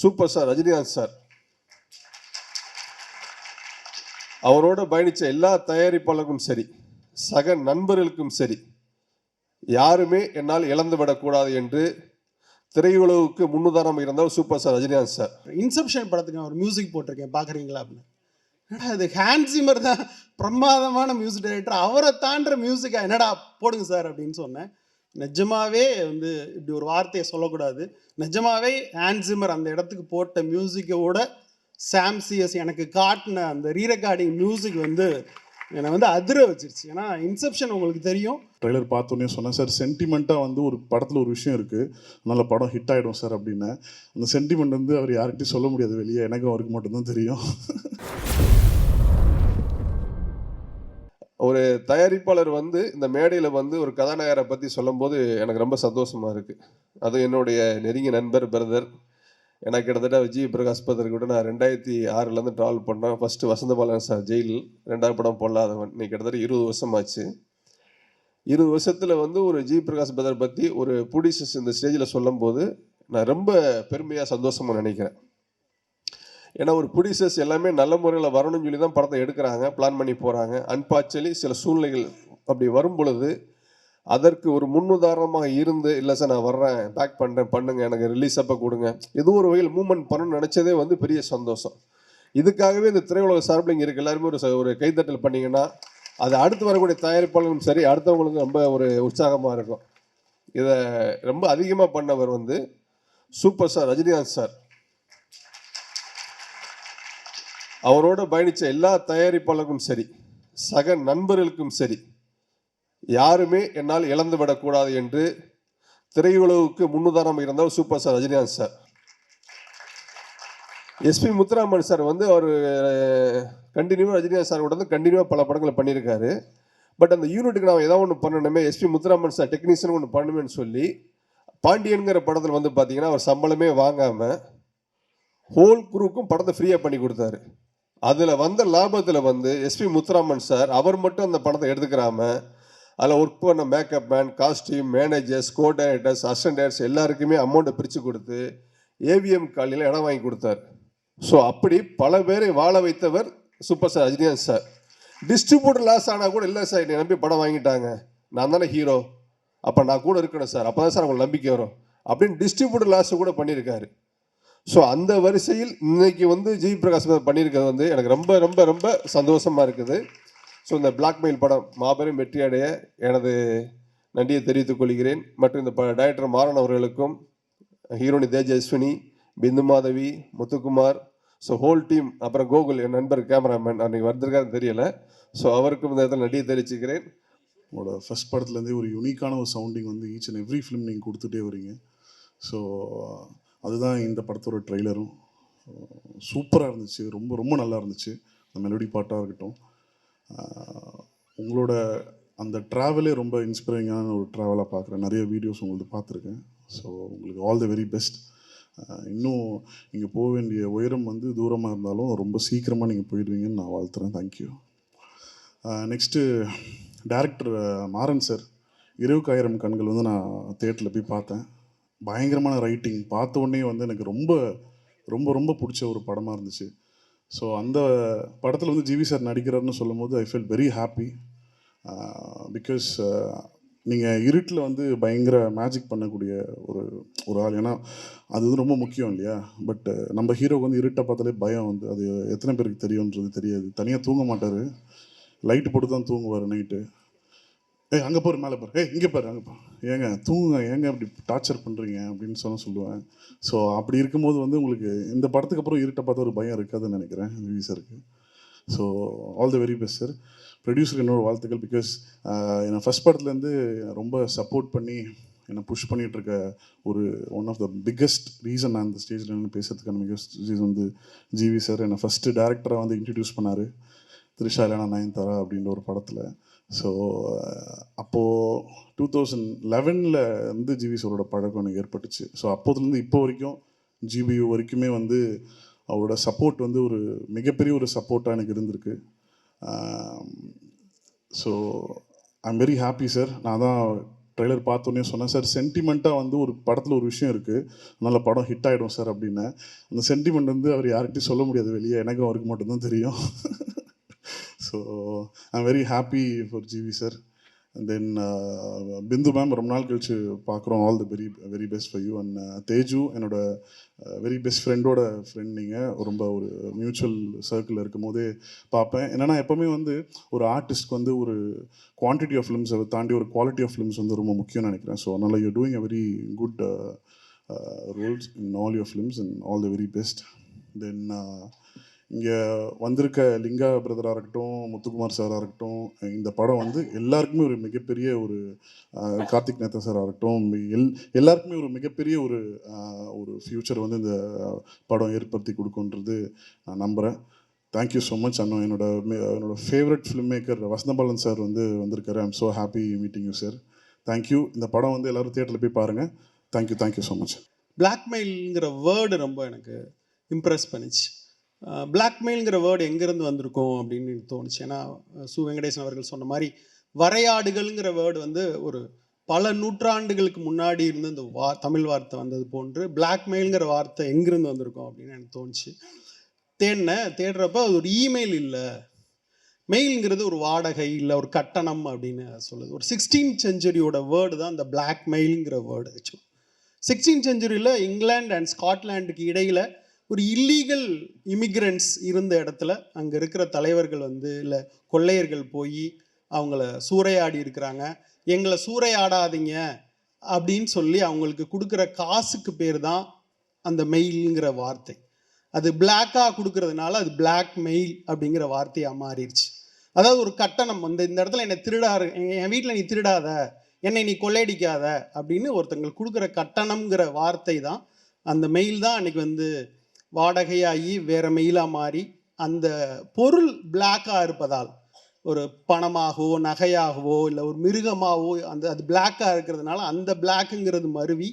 Super star Rajinikanth sir அவரோட பயணித்த எல்லா தயாரிப்பாளருக்கும் சரி, சக நண்பர்களுக்கும் சரி, யாருமே என்னால் இழந்து விடக்கூடாது என்று திரையுலகுக்கு முன்னுதாரணம் இருந்தால் super star Rajinikanth sir. Inception படத்துக்கு நான் ஒரு மியூசிக் போட்டிருக்கேன், பார்க்குறீங்களா அப்படின்னு. என்னடா இது ஹேண்ட் சிம்மர் தான் பிரமாதமான மியூசிக் டைரக்டர், அவரை தாண்டுற மியூசிக்கா, என்னடா போடுங்க சார் அப்படின்னு சொன்னேன். நிஜமாவே வந்து இப்படி ஒரு வார்த்தையை சொல்லக்கூடாது, நிஜமாவே ஹேண்ட் சிம்மர் அந்த இடத்துக்கு போட்ட மியூசிக்கோட சாம் சிஎஸ் எனக்கு காட்டின அந்த ரீரெக்கார்டிங் மியூசிக் வந்து என்னை வந்து அதிர வச்சிருச்சு. ஏன்னா இன்செப்ஷன் உங்களுக்கு தெரியும். ட்ரெய்லர் பார்த்தோன்னே சொன்னேன் சார், சென்டிமெண்ட்டாக வந்து ஒரு படத்தில் ஒரு விஷயம் இருக்குது, அதனால் படம் ஹிட் ஆகிடும் சார் அப்படின்னு. அந்த சென்டிமெண்ட் வந்து அவர் யார்கிட்டையும் சொல்ல முடியாது வெளியே, எனக்கும் அவருக்கு மட்டும்தான் தெரியும். ஒரு தயாரிப்பாளர் வந்து இந்த மேடையில் வந்து ஒரு கதாநாயகரை பற்றி சொல்லும்போது எனக்கு ரொம்ப சந்தோஷமாக இருக்குது. அது என்னுடைய நெருங்கிய நண்பர் பிரதர். எனக்கு கிட்டத்தட்ட விஜய் பிரகாஷ் பதர் கூட நான் 2006 ட்ராவல் பண்ணேன். ஃபஸ்ட்டு வசந்தபாலன் சார் ஜெயில், 2வது படம் பொல்லாதவன், இன்னைக்கு கிட்டத்தட்ட 20 வருஷமாச்சு. 20 வருஷத்தில் வந்து ஒரு ஜி பிரகாஷ் பதர் பற்றி ஒரு ப்ரொடியூசர்ஸ் இந்த ஸ்டேஜில் சொல்லும்போது நான் ரொம்ப பெருமையாக சந்தோஷமாக நினைக்கிறேன். ஏன்னா ஒரு ப்ரொடியூசர்ஸ் எல்லாமே நல்ல முறையில் வரணும்னு சொல்லி தான் படத்தை எடுக்கிறாங்க, பிளான் பண்ணி போகிறாங்க. அன்பார்ச்சுனலி சில சூழ்நிலைகள் அப்படி வரும் பொழுது அதற்கு ஒரு முன்னுதாரணமாக இருந்து, இல்லை சார் நான் வர்றேன், பேக் பண்ணுறேன், பண்ணுங்க, எனக்கு ரிலீஸ் அப்போ கொடுங்க, ஏதோ ஒரு வகையில் மூவ்மெண்ட் பண்ணணும்னு நினச்சதே வந்து பெரிய சந்தோஷம். இதுக்காகவே இந்த திரையுலக சார்பில் இங்கே இருக்க எல்லாருமே ஒரு கைத்தட்டல் பண்ணிங்கன்னா அது அடுத்து வரக்கூடிய தயாரிப்பாளர்களும் சரி, அடுத்தவங்களுக்கும் ரொம்ப ஒரு உற்சாகமாக இருக்கும். இதை ரொம்ப அதிகமாக பண்ணவர் வந்து சூப்பர் ஸ்டார் ரஜினிகாந்த் சார். அவரோட பயணித்த எல்லா தயாரிப்பாளருக்கும் சரி, சக நண்பர்களுக்கும் சரி, யாருமே என்னால் இழந்து விடக்கூடாது என்று திரையுலகுக்கு முன்னுதாரணம் இருந்தால் super star Rajinikanth sir. SP Muthuraman sir வந்து அவர் கண்டினியூவாக ரஜினிகாந்த் சார் கூட வந்து கண்டினியூவாக பல படங்களை பண்ணியிருக்காரு. பட் அந்த யூனிட்டுக்கு நான் ஏதாவது ஒன்று பண்ணணுமே, எஸ்பி முத்துராமன் சார் டெக்னீஷியன் ஒன்று பண்ணணுமேனு சொல்லி பாண்டியன்கிற படத்தில் வந்து பார்த்தீங்கன்னா அவர் சம்பளமே வாங்காமல் ஹோல் குரூக்கும் படத்தை ஃப்ரீயாக பண்ணி கொடுத்தாரு. அதில் வந்த லாபத்தில் வந்து எஸ்பி முத்துராமன் சார் அவர் மட்டும் அந்த படத்தை எடுத்துக்கிறாம அதில் ஒர்க் பண்ண மேக்கப் மேன், காஸ்டியூம், மேனேஜர்ஸ், கோ டைரக்டர்ஸ், அசிஸ்டன்ட் டைரக்டர்ஸ் எல்லாருக்குமே அமௌண்ட்டை பிரித்து கொடுத்து ஏவிஎம் காலையில் இடம் வாங்கி கொடுத்தாரு. ஸோ அப்படி பல பேரை வாழ வைத்தவர் super star Rajinikanth sir. Distributor loss ஆனால் கூட இல்லை சார், என்னை நம்பி படம் வாங்கிட்டாங்க, நான் தானே ஹீரோ, அப்போ நான் கூட இருக்கணும் சார், அப்போ தான் சார் உங்களுக்கு நம்பிக்கை வரும் அப்படின்னு டிஸ்ட்ரிபியூட்டர் லாஸ் கூட பண்ணியிருக்காரு. ஸோ அந்த வரிசையில் இன்னைக்கு வந்து ஜி பிரகாஷ் பண்ணியிருக்கிறது வந்து எனக்கு ரொம்ப ரொம்ப ரொம்ப சந்தோஷமாக இருக்குது. ஸோ இந்த பிளாக்மெயில் படம் மாபெரும் வெற்றி அடைய எனது நன்றியை தெரிவித்துக் கொள்கிறேன். மற்றும் இந்த டைரக்டர் மாறன் அவர்களுக்கும், heroine Tejaswini, Bindu Madhavi, Muthukumar, so whole team, அப்புறம் கோகுல் என் நண்பர் கேமராமேன் அன்றைக்கி வந்திருக்காருன்னு தெரியலை, ஸோ அவருக்கும் இந்த இடத்துல நன்றியை தெரிவிச்சுக்கிறேன். உங்களோட ஃபஸ்ட் படத்துலேருந்தே ஒரு யூனிக்கான ஒரு சவுண்டிங் வந்து ஈச் அண்ட் எவ்ரி ஃபிலிம் நீங்கள் கொடுத்துட்டே வரீங்க. ஸோ அதுதான் இந்த படத்தோட ட்ரெய்லரும் சூப்பராக இருந்துச்சு, ரொம்ப ரொம்ப நல்லா இருந்துச்சு. அந்த மெலோடி பாட்டாக இருக்கட்டும், உங்களோட அந்த ட்ராவலே ரொம்ப இன்ஸ்பைரிங்கான ஒரு ட்ராவலாக பார்க்குறேன். நிறைய வீடியோஸ் உங்களுக்கு பார்த்துருக்கேன். ஸோ உங்களுக்கு ஆல் தி வெரி பெஸ்ட். இன்னும் நீங்கள் போக வேண்டிய உயரம் வந்து தூரமாக இருந்தாலும் ரொம்ப சீக்கிரமாக நீங்கள் போயிடுவீங்கன்னு நான் வாழ்த்துறேன். Thank you. Next director Maran sir, Iravukkaayiram Kangal வந்து நான் தேட்டரில் போய் பார்த்தேன். பயங்கரமான ரைட்டிங், பார்த்த உடனே வந்து எனக்கு ரொம்ப ரொம்ப ரொம்ப பிடிச்ச ஒரு படமாக இருந்துச்சு. ஸோ அந்த படத்தில் வந்து ஜிவி சார் நடிக்கிறாருன்னு சொல்லும் போது I feel very happy. Because நீங்கள் இருட்டில் வந்து பயங்கர மேஜிக் பண்ணக்கூடிய ஒரு ஆள். ஏன்னா அது வந்து ரொம்ப முக்கியம் இல்லையா. பட் நம்ம ஹீரோக்கு வந்து இருட்டை பார்த்தாலே பயம் வந்து, அது எத்தனை பேருக்கு தெரியுன்றது தெரியாது. தனியாக தூங்க மாட்டார், லைட்டு போட்டு தான் தூங்குவார் நைட்டு. அங்கே பாரு, மேலே பாரு, இங்கே பாரு, அங்கே பாரு, ஏங்க தூங்குங்க, ஏங்க அப்படி டார்ச்சர் பண்ணுறீங்க அப்படின்னு சொல்லுவேன். ஸோ அப்படி இருக்கும்போது வந்து உங்களுக்கு இந்த படத்துக்கு அப்புறம் இருட்டை பார்த்து ஒரு பயம் இருக்காதுன்னு நினைக்கிறேன் ஜிவி சாருக்கு. So all the very best sir. ப்ரொடியூசருக்கு என்னோட வாழ்த்துக்கள். பிகாஸ் என்னை ஃபஸ்ட் படத்துலேருந்து ரொம்ப சப்போர்ட் பண்ணி என்னை புஷ் பண்ணிகிட்ருக்க one of the biggest reason நான் அந்த ஸ்டேஜில் நின்று பேசுறதுக்கான பிக்கஸ்ட் ரீசன் வந்து ஜிவி சார். என்னை ஃபஸ்ட்டு டேரக்டராக வந்து இன்ட்ரடியூஸ் பண்ணார் த்ரிஷா இல்லைனா நயன்தாரா அப்படின்ற ஒரு படத்தில். ஸோ அப்போது 2011 வந்து ஜிவி சாரோட பழக்கம் எனக்கு ஏற்பட்டுச்சு. ஸோ அப்போதுலேருந்து இப்போ வரைக்கும் ஜிபியு வரைக்குமே வந்து அவரோட சப்போர்ட் வந்து ஒரு மிகப்பெரிய ஒரு சப்போர்ட்டாக எனக்கு இருந்திருக்கு. So I am very happy sir. நான் தான் ட்ரெய்லர் பார்த்தோன்னே சொன்னேன், சார் சென்டிமெண்ட்டாக வந்து ஒரு படத்தில் ஒரு விஷயம் இருக்குது, அதனால் படம் ஹிட் ஆகிடும் சார் அப்படின்னேன். அந்த சென்டிமெண்ட் வந்து அவர் யார்கிட்டையும் சொல்ல முடியாது வெளியே, எனக்கும் அவருக்கு மட்டும்தான் தெரியும். So I am very happy for GV sir. And then Bindu ma'am ரொம்ப நாள் கழிச்சு பார்க்குறோம். All the very best for you. And Teju என்னோட வெரி பெஸ்ட் ஃப்ரெண்டோட ஃப்ரெண்ட். நீங்கள் ரொம்ப ஒரு மியூச்சுவல் சர்க்கிளில் இருக்கும் போதே பார்ப்பேன். என்னென்னா எப்போவுமே வந்து ஒரு ஆர்டிஸ்ட்க்கு வந்து ஒரு குவான்டிட்டி ஆஃப் ஃபிலிம்ஸை தாண்டி ஒரு குவாலிட்டி ஆஃப் ஃபிலிம்ஸ் வந்து ரொம்ப முக்கியம்னு நினைக்கிறேன். ஸோ அதனால் you doing a very good roles in all your films and all the very best. Then இங்கே வந்திருக்க லிங்கா பிரதராக இருக்கட்டும், முத்துக்குமார் சாராக இருக்கட்டும், இந்த படம் வந்து எல்லாருக்குமே ஒரு மிகப்பெரிய ஒரு கார்த்திக் நேத்தா சாராக இருக்கட்டும், எல்லாருக்குமே ஒரு மிகப்பெரிய ஒரு ஃப்யூச்சர் வந்து இந்த படம் ஏற்படுத்தி கொடுக்குன்றது நான் நம்புகிறேன். Thank you so much. அண்ணா என்னோட favourite film maker Vasanthabalan sir வந்து வந்திருக்காரு. I am so happy meeting you sir. Thank you. இந்த படம் வந்து எல்லோரும் தியேட்டரில் போய் பாருங்கள். Thank you so much. பிளாக்மெயில்ங்கிற வேர்டு ரொம்ப எனக்கு இம்ப்ரெஸ் பண்ணிச்சு. பிளாக்மெயில்ங்கிற வேர்டு எங்கேருந்து வந்திருக்கும் அப்படின்னு எனக்கு தோணுச்சு. ஏன்னா சு வெங்கடேசன் அவர்கள் சொன்ன மாதிரி வரையாடுகள்ங்கிற வேர்டு வந்து ஒரு பல நூற்றாண்டுகளுக்கு முன்னாடி இருந்து இந்த தமிழ் வார்த்தை வந்தது போன்று பிளாக்மெயில்ங்கிற வார்த்தை எங்கேருந்து வந்திருக்கும் அப்படின்னு எனக்கு தோணுச்சு. தேடுறப்ப அது ஒரு இமெயில் இல்லை, மெயில்ங்கிறது ஒரு வாடகை இல்லை ஒரு கட்டணம் அப்படின்னு சொல்லுது. ஒரு 16th செஞ்சுரியோட வேர்டு தான் இந்த பிளாக்மெயில்ங்கிற வேர்டு. ஆக்சுவலாக 16th செஞ்சுரியில் இங்கிலாந்து அண்ட் ஸ்காட்லாண்டுக்கு இடையில் ஒரு இல்லீகல் இமிக்ரெண்ட்ஸ் இருந்த இடத்துல அங்கே இருக்கிற தலைவர்கள் வந்து இல்லை கொள்ளையர்கள் போய் அவங்கள சூறையாடி இருக்கிறாங்க. எங்களை சூறையாடாதீங்க அப்படின்னு சொல்லி அவங்களுக்கு கொடுக்குற காசுக்கு பேர் தான் அந்த மெயிலுங்கிற வார்த்தை. அது பிளாக்காக கொடுக்கறதுனால அது பிளாக் மெயில் அப்படிங்கிற வார்த்தையாக மாறிடுச்சு. அதாவது ஒரு கட்டணம் வந்து இந்த இடத்துல என்னை என் வீட்டில் நீ திருடாத, என்னை நீ கொள்ளையடிக்காத அப்படின்னு ஒருத்தங்களுக்கு கொடுக்குற கட்டணம்ங்கிற வார்த்தை தான் அந்த மெயில் தான் அன்றைக்கி வந்து வாடகையாகி வேறு மெயிலாக மாறி அந்த பொருள் பிளாக்காக இருப்பதால் ஒரு பணமாகவோ நகையாகவோ இல்லை ஒரு மிருகமாகவோ அது பிளாக்காக இருக்கிறதுனால அந்த பிளாக்குங்கிறது மருவி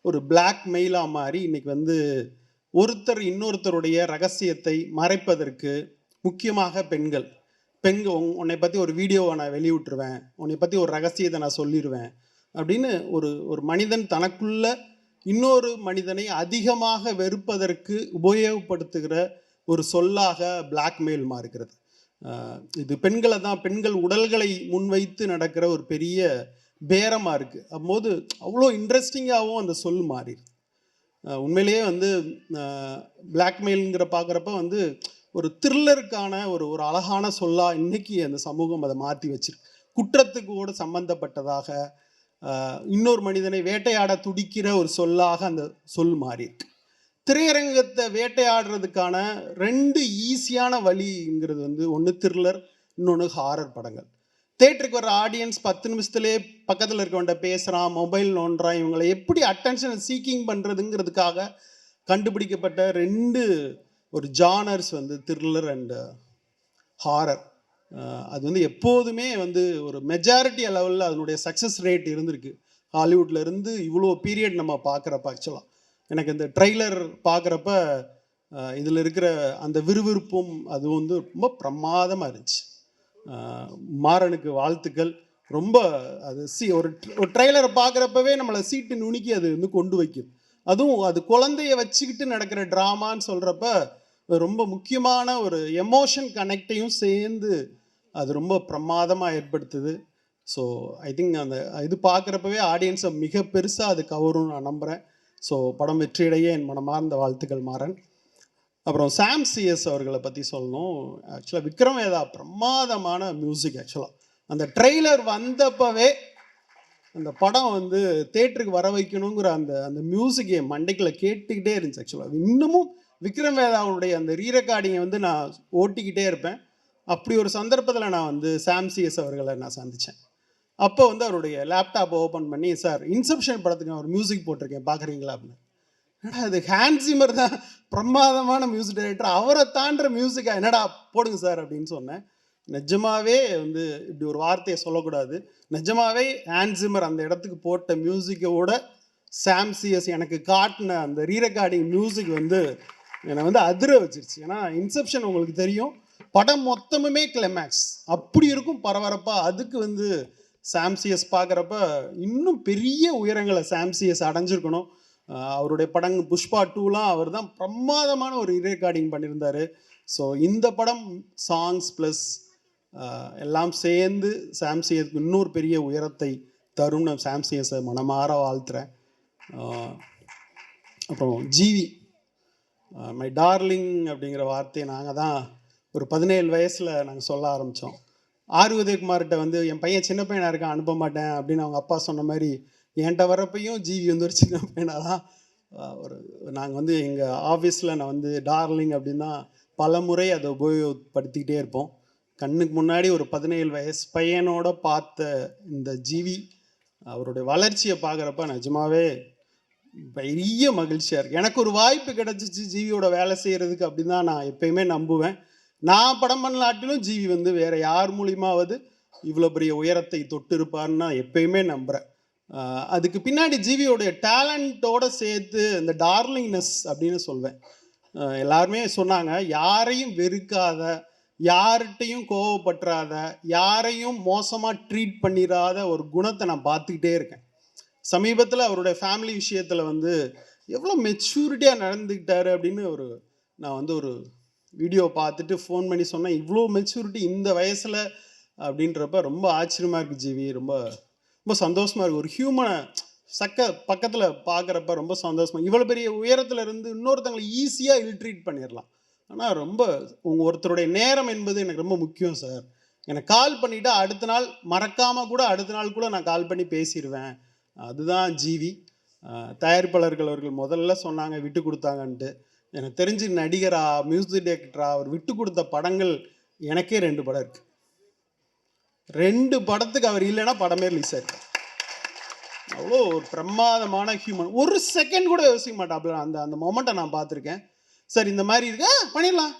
ஒரு பிளாக் மெயிலாக மாறி இன்றைக்கி வந்து ஒருத்தர் இன்னொருத்தருடைய ரகசியத்தை மறைப்பதற்கு முக்கியமாக பெண்கள் உன்னை பற்றி ஒரு வீடியோவை நான் வெளியிட்டுருவேன், உன்னை பற்றி ஒரு ரகசியத்தை நான் சொல்லிடுவேன் அப்படின்னு ஒரு மனிதன் தனக்குள்ள இன்னொரு மனிதனை அதிகமாக வெறுப்பதற்கு உபயோகப்படுத்துகிற ஒரு சொல்லாக பிளாக்மெயில் மாறுகிறது. இது பெண்களை தான், பெண்கள் உடல்களை முன்வைத்து நடக்கிற ஒரு பெரிய பேரமாக இருக்குது. அப்போது அவ்வளோ இன்ட்ரெஸ்டிங்காகவும் அந்த சொல் மாறிடுது. உண்மையிலேயே வந்து பிளாக்மெயிலுங்கிற பார்க்குறப்ப வந்து ஒரு த்ரில்லருக்கான ஒரு அழகான சொல்லாக இன்றைக்கி அந்த சமூகம் அதை மாற்றி வச்சிருக்கு. குற்றத்துக்கு கூட சம்பந்தப்பட்டதாக இன்னொரு மனிதனை வேட்டையாட துடிக்கிற ஒரு சொல்லாக அந்த சொல் மாறியிருக்கு. திரையரங்கத்தை வேட்டையாடுறதுக்கான 2 ஈஸியான வழிங்கிறது வந்து ஒன்று த்ரில்லர், இன்னொன்று ஹாரர் படங்கள். தேட்டருக்கு வர ஆடியன்ஸ் 10 நிமிஷத்துலேயே பக்கத்தில் இருக்கவன்ட்ட பேசுகிறான், மொபைல் நோண்டுறான், இவங்களை எப்படி அட்டென்ஷனை சீக்கிங் பண்ணுறதுங்கிறதுக்காக கண்டுபிடிக்கப்பட்ட 2 ஒரு ஜானர்ஸ் வந்து த்ரில்லர் அண்ட் ஹாரர். அது வந்து எப்போதுமே வந்து ஒரு மெஜாரிட்டி லெவலில் அதனுடைய சக்ஸஸ் ரேட் இருந்திருக்கு. ஹாலிவுட்ல இருந்து இவ்வளோ பீரியட் நம்ம பார்க்குறப்ப ஆக்சுவலாக எனக்கு இந்த ட்ரெய்லர் பார்க்குறப்ப இதில் இருக்கிற அந்த விறுவிறுப்பும் அது வந்து ரொம்ப பிரமாதமாக இருந்துச்சு. மாறனுக்கு வாழ்த்துக்கள். ரொம்ப அது ஒரு ட்ரெய்லரை பார்க்குறப்பவே நம்மளை சீட்டு நுணுக்கி அது வந்து கொண்டு வைக்கும். அதுவும் அது குழந்தைய வச்சுக்கிட்டு நடக்கிற ட்ராமான்னு சொல்கிறப்ப ரொம்ப முக்கியமான ஒரு எமோஷன் கனெக்டையும் சேர்ந்து அது ரொம்ப பிரமாதமாக ஏற்படுத்துது. ஸோ ஐ திங்க் அந்த இது பார்க்குறப்பவே ஆடியன்ஸை மிக பெருசாக அது கவரும் நான் நம்புகிறேன். ஸோ படம் வெற்றியடைய என் மனமார்ந்த வாழ்த்துக்கள் மாறன். அப்புறம் சாம் சிஎஸ் அவர்களை பற்றி சொல்லணும். ஆக்சுவலாக விக்ரம் வேதா பிரமாதமான மியூசிக். ஆக்சுவலாக அந்த ட்ரெய்லர் வந்தப்பவே அந்த படம் வந்து தேட்டருக்கு வர வைக்கணுங்கிற அந்த மியூசிக் என் மண்டைக்குள்ள கேட்டுக்கிட்டே இருந்துச்சு. ஆக்சுவலாக இன்னமும் விக்ரம் வேதாவுடைய அந்த ரீரெக்கார்டிங்கை வந்து நான் ஓட்டிக்கிட்டே இருப்பேன். அப்படி ஒரு சந்தர்ப்பத்தில் நான் வந்து சாம் சிஎஸ் அவர்களை நான் சந்தித்தேன். அப்போ வந்து அவருடைய லேப்டாப்பை ஓப்பன் பண்ணி, சார் இன்செப்ஷன் படத்துக்கு நான் ஒரு மியூசிக் போட்டிருக்கேன் பார்க்குறீங்களா அப்படின்னு. என்னடா அது ஹான்ஸ் சிம்மர் தான் பிரமாதமான மியூசிக் டைரக்டர், அவரை தாண்டுற மியூசிக்கா, என்னடா போடுங்க சார் அப்படின்னு சொன்னேன். நிஜமாவே வந்து இப்படி ஒரு வார்த்தையை சொல்லக்கூடாது. நிஜமாவே ஹான்ஸ் சிம்மர் அந்த இடத்துக்கு போட்ட மியூசிக்கோட சாம் சிஎஸ் எனக்கு காட்டின அந்த ரீரெக்கார்டிங் மியூசிக் வந்து என்னை வந்து அதிர வச்சிருச்சு. ஏன்னா இன்செப்ஷன் உங்களுக்கு தெரியும், படம் மொத்தமுமே கிளைமேக்ஸ் அப்படி இருக்கும் பரபரப்பாக. அதுக்கு வந்து சாம்சிஎஸ் பார்க்குறப்ப இன்னும் பெரிய உயரங்களை சாம்சிஎஸ் அடைஞ்சிருக்கணும். அவருடைய படங்கள் புஷ்பா 2லாம் அவர் தான் பிரமாதமான ஒரு ரெக்கார்டிங் பண்ணியிருந்தார். ஸோ இந்த படம் சாங்ஸ் ப்ளஸ் எல்லாம் சேர்ந்து சாம்சிஎஸ்க்கு இன்னொரு பெரிய உயரத்தை தரும். நான் சாம்சிஎஸை மனமாற வாழ்த்துறேன். அப்புறம் ஜிவி மை டார்லிங் அப்படிங்கிற வார்த்தையை நாங்கள் தான் ஒரு 17 வயசில் நாங்கள் சொல்ல ஆரம்பித்தோம். ஆர் உதயகுமார்கிட்ட வந்து என் பையன் சின்ன பையனாக இருக்கான் அனுப்ப மாட்டேன் அப்படின்னு அவங்க அப்பா சொன்ன மாதிரி என்கிட்ட வரப்பையும் ஜிவி வந்து ஒரு சின்ன பையனாக தான் ஒரு நாங்கள் வந்து எங்கள் ஆஃபீஸில் நான் வந்து டார்லிங் அப்படின்னு தான் பல முறை அதை உபயோகப்படுத்திக்கிட்டே இருப்போம். கண்ணுக்கு முன்னாடி ஒரு 17 வயசு பையனோட பார்த்த இந்த ஜிவி அவருடைய வளர்ச்சியை பார்க்குறப்ப நிஜமாவே பெரிய மகிழ்ச்சியாக இருக்குது. எனக்கு ஒரு வாய்ப்பு கிடச்சிச்சு ஜிவியோட வேலை செய்கிறதுக்கு அப்படின்னு தான் நான் எப்பயுமே நம்புவேன். நான் படம் பண்ணலாட்டிலும் ஜிவி வந்து வேறு யார் மூலியமாவது இவ்வளோ பெரிய உயரத்தை தொட்டு இருப்பார்னு நான் எப்பயுமே நம்புகிறேன். அதுக்கு பின்னாடி ஜிவியோடைய டேலண்ட்டோடு சேர்த்து இந்த டார்லிங்னஸ் அப்படின்னு சொல்வேன். எல்லாருமே சொன்னாங்க, யாரையும் வெறுக்காத, யார்கிட்டையும் கோவப்பட்டுறாத, யாரையும் மோசமாக ட்ரீட் பண்ணிடாத ஒரு குணத்தை நான் பார்த்துக்கிட்டே இருக்கேன். சமீபத்தில் அவருடைய ஃபேமிலி விஷயத்தில் வந்து எவ்வளோ மெச்சூரிட்டியாக நடந்துக்கிட்டாரு அப்படின்னு நான் வந்து ஒரு வீடியோ பார்த்துட்டு ஃபோன் பண்ணி சொன்னேன், இவ்வளோ மெச்சூரிட்டி இந்த வயசில் அப்படின்றப்ப ரொம்ப ஆச்சரியமாக இருக்குது ஜிவி. ரொம்ப ரொம்ப சந்தோஷமாக இருக்குது. ஒரு ஹியூமனை பக்கத்தில் பார்க்குறப்ப ரொம்ப சந்தோஷமாக. இவ்வளோ பெரிய உயரத்தில் இருந்து இன்னொருத்தங்களை ஈஸியாக இல்ட்ரீட் பண்ணிடலாம். ஆனால் ரொம்ப ஒருத்தருடைய நேரம் என்பது எனக்கு ரொம்ப முக்கியம் சார். எனக்கு கால் பண்ணிவிட்டு அடுத்த நாள் மறக்காமல் கூட அடுத்த நாள் கூட நான் கால் பண்ணி பேசிடுவேன். அதுதான் ஜிவி. தயாரிப்பாளர்கள் அவர்கள் முதல்ல சொன்னாங்க விட்டு கொடுத்தாங்கன்ட்டு. எனக்கு தெரிஞ்சு நடிகரா, மியூசிக் டைரக்டரா அவர் விட்டு கொடுத்த படங்கள் எனக்கே 2 படம் இருக்குது. 2 படத்துக்கு அவர் இல்லைன்னா படமே ரிலீஸ் ஆயிருக்கு. அவ்வளோ ஒரு பிரமாதமான ஹியூமன். ஒரு செகண்ட் கூட யோசிக்க மாட்டாப்புல. அந்த மொமெண்ட்டை நான் பார்த்துருக்கேன். சார் இந்த மாதிரி இருக்கு, பண்ணிடலாம்,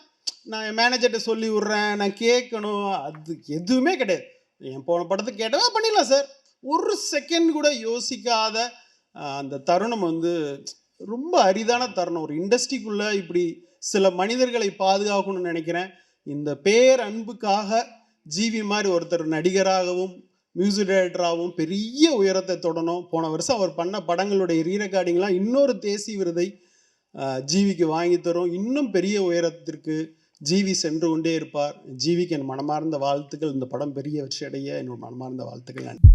நான் என் மேனேஜர்கிட்ட சொல்லி விட்றேன், நான் கேட்கணும், அது எதுவுமே கிடையாது. என் போன படத்துக்கு கேட்டவா பண்ணிடலாம் சார். ஒரு செகண்ட் கூட யோசிக்காத அந்த தருணம் வந்து ரொம்ப அரிதான தருணம். ஒரு இண்டஸ்ட்ரிக்குள்ளே இப்படி சில மனிதர்களை பாதுகாக்கணும்னு நினைக்கிறேன். இந்த பேரன்புக்காக ஜிவி மாதிரி ஒருத்தர் நடிகராகவும் மியூசிக் டைரக்டராகவும் பெரிய உயரத்தை தொடணும். போன வருஷம் அவர் பண்ண படங்களுடைய ரீரெக்கார்டிங்லாம் இன்னொரு தேசிய விருதை ஜிவிக்கு வாங்கி தரும். இன்னும் பெரிய உயரத்திற்கு ஜிவி சென்று கொண்டே இருப்பார். ஜிவிக்கு என் மனமார்ந்த வாழ்த்துக்கள். இந்த படம் பெரிய வெற்றி அடைய என்னோட மனமார்ந்த வாழ்த்துக்கள். நன்றி.